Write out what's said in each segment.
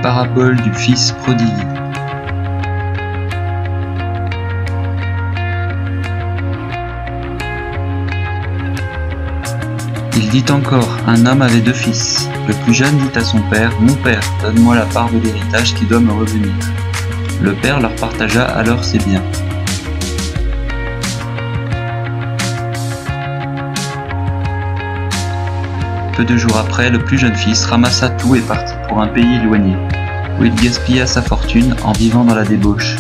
parabole du fils prodigue. Il dit encore, un homme avait 2 fils. Le plus jeune dit à son père, « Mon père, donne-moi la part de l'héritage qui doit me revenir. » Le père leur partagea alors ses biens. Peu de jours après, le plus jeune fils ramassa tout et partit pour un pays éloigné, où il gaspilla sa fortune en vivant dans la débauche.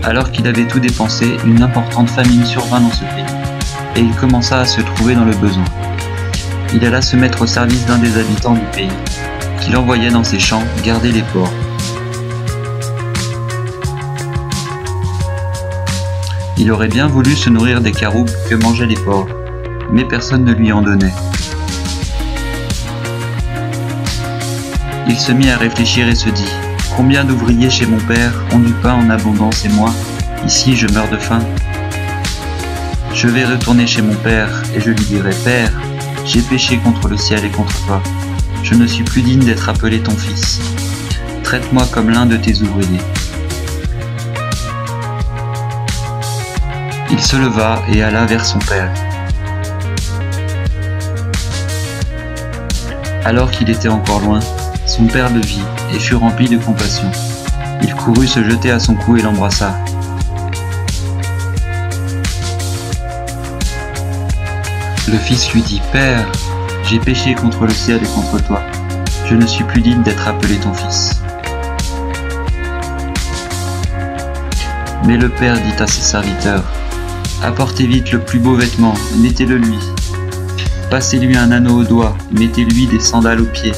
Alors qu'il avait tout dépensé, une importante famine survint dans ce pays, et il commença à se trouver dans le besoin. Il alla se mettre au service d'un des habitants du pays, qu'il envoyait dans ses champs garder les porcs. Il aurait bien voulu se nourrir des caroubes que mangeaient les porcs, mais personne ne lui en donnait. Il se mit à réfléchir et se dit, « Combien d'ouvriers chez mon père ont du pain en abondance et moi, ici je meurs de faim. Je vais retourner chez mon père et je lui dirai, « Père, j'ai péché contre le ciel et contre toi. Je ne suis plus digne d'être appelé ton fils. Traite-moi comme l'un de tes ouvriers. » Il se leva et alla vers son père. Alors qu'il était encore loin, son père le vit et fut rempli de compassion. Il courut se jeter à son cou et l'embrassa. Le fils lui dit, « Père, j'ai péché contre le ciel et contre toi. Je ne suis plus digne d'être appelé ton fils. » Mais le père dit à ses serviteurs, « Apportez vite le plus beau vêtement, mettez-le lui. Passez-lui un anneau au doigt, mettez-lui des sandales aux pieds.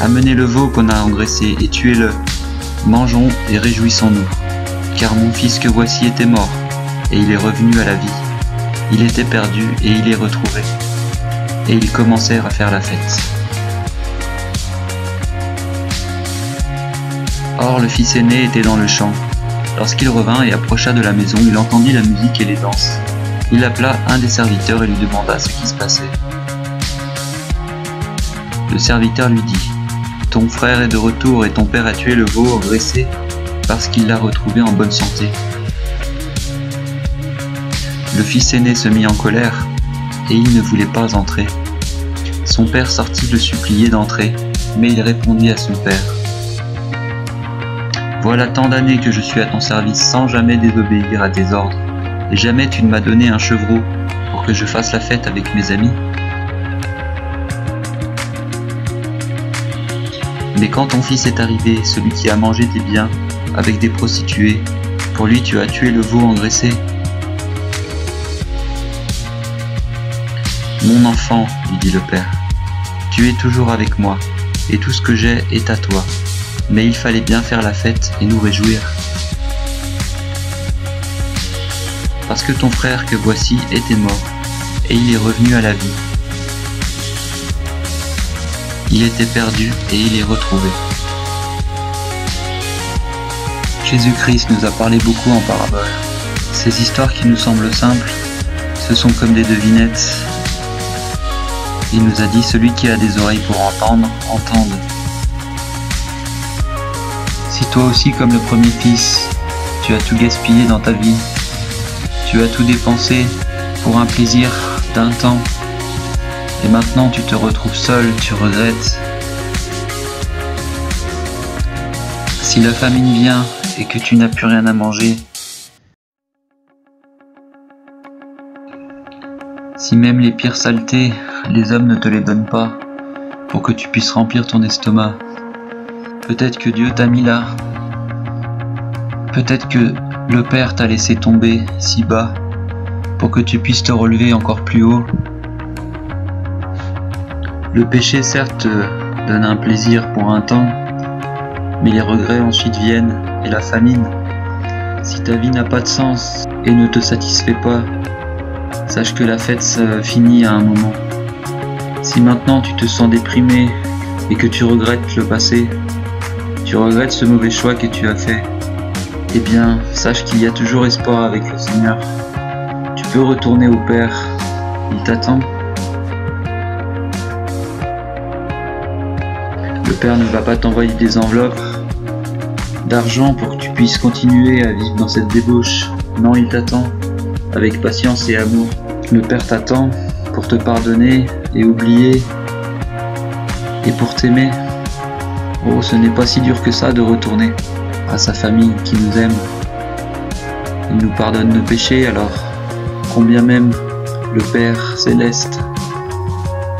Amenez le veau qu'on a engraissé et tuez-le. Mangeons et réjouissons-nous. Car mon fils que voici était mort, et il est revenu à la vie. Il était perdu et il est retrouvé. » Et ils commencèrent à faire la fête. Or le fils aîné était dans le champ. Lorsqu'il revint et approcha de la maison, il entendit la musique et les danses. Il appela un des serviteurs et lui demanda ce qui se passait. Le serviteur lui dit, « Ton frère est de retour et ton père a tué le veau engraissé parce qu'il l'a retrouvé en bonne santé. » Le fils aîné se mit en colère et il ne voulait pas entrer. Son père sortit le supplier d'entrer, mais il répondit à son père, « Voilà tant d'années que je suis à ton service sans jamais désobéir à tes ordres, et jamais tu ne m'as donné un chevreau pour que je fasse la fête avec mes amis. Mais quand ton fils est arrivé, celui qui a mangé tes biens avec des prostituées, pour lui tu as tué le veau engraissé. » « Mon enfant, lui dit le père, tu es toujours avec moi, et tout ce que j'ai est à toi. Mais il fallait bien faire la fête et nous réjouir. Parce que ton frère que voici était mort, et il est revenu à la vie. Il était perdu et il est retrouvé. » Jésus-Christ nous a parlé beaucoup en parabole. Ces histoires qui nous semblent simples, ce sont comme des devinettes. Il nous a dit, celui qui a des oreilles pour entendre, entende. Si toi aussi, comme le premier fils, tu as tout gaspillé dans ta vie, tu as tout dépensé pour un plaisir d'un temps, et maintenant tu te retrouves seul, tu regrettes. Si la famine vient et que tu n'as plus rien à manger, si même les pires saletés, les hommes ne te les donnent pas pour que tu puisses remplir ton estomac, peut-être que Dieu t'a mis là. Peut-être que le Père t'a laissé tomber si bas pour que tu puisses te relever encore plus haut. Le péché certes te donne un plaisir pour un temps, mais les regrets ensuite viennent et la famine. Si ta vie n'a pas de sens et ne te satisfait pas, sache que la fête finit à un moment. Si maintenant tu te sens déprimé et que tu regrettes le passé, tu regrettes ce mauvais choix que tu as fait, eh bien, sache qu'il y a toujours espoir avec le Seigneur. Tu peux retourner au Père, il t'attend. Le Père ne va pas t'envoyer des enveloppes d'argent pour que tu puisses continuer à vivre dans cette débauche. Non, il t'attend avec patience et amour. Le Père t'attend pour te pardonner et oublier et pour t'aimer. Oh, ce n'est pas si dur que ça de retourner à sa famille qui nous aime. Il nous pardonne nos péchés, alors combien même le Père céleste,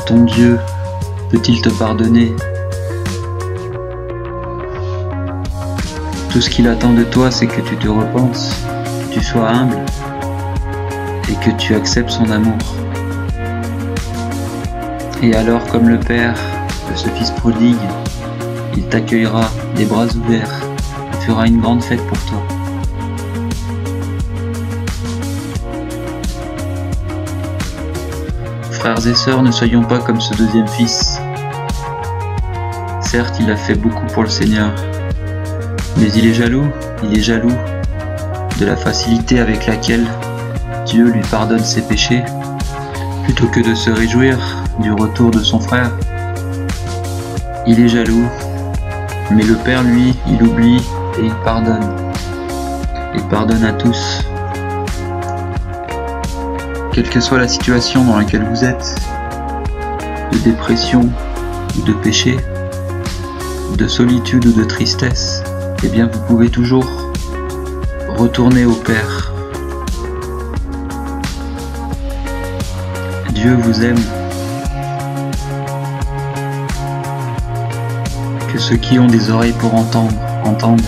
ton Dieu, peut-il te pardonner? Tout ce qu'il attend de toi, c'est que tu te repentes, que tu sois humble et que tu acceptes son amour. Et alors, comme le Père de ce fils prodigue, il t'accueillera des bras ouverts et fera une grande fête pour toi. Frères et sœurs, ne soyons pas comme ce deuxième fils. Certes, il a fait beaucoup pour le Seigneur, mais il est jaloux de la facilité avec laquelle Dieu lui pardonne ses péchés, plutôt que de se réjouir du retour de son frère. Il est jaloux, mais le Père, lui, il oublie et il pardonne. Il pardonne à tous. Quelle que soit la situation dans laquelle vous êtes, de dépression ou de péché, de solitude ou de tristesse, eh bien vous pouvez toujours retourner au Père. Dieu vous aime. Que ceux qui ont des oreilles pour entendre, entendent.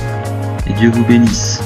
Et Dieu vous bénisse.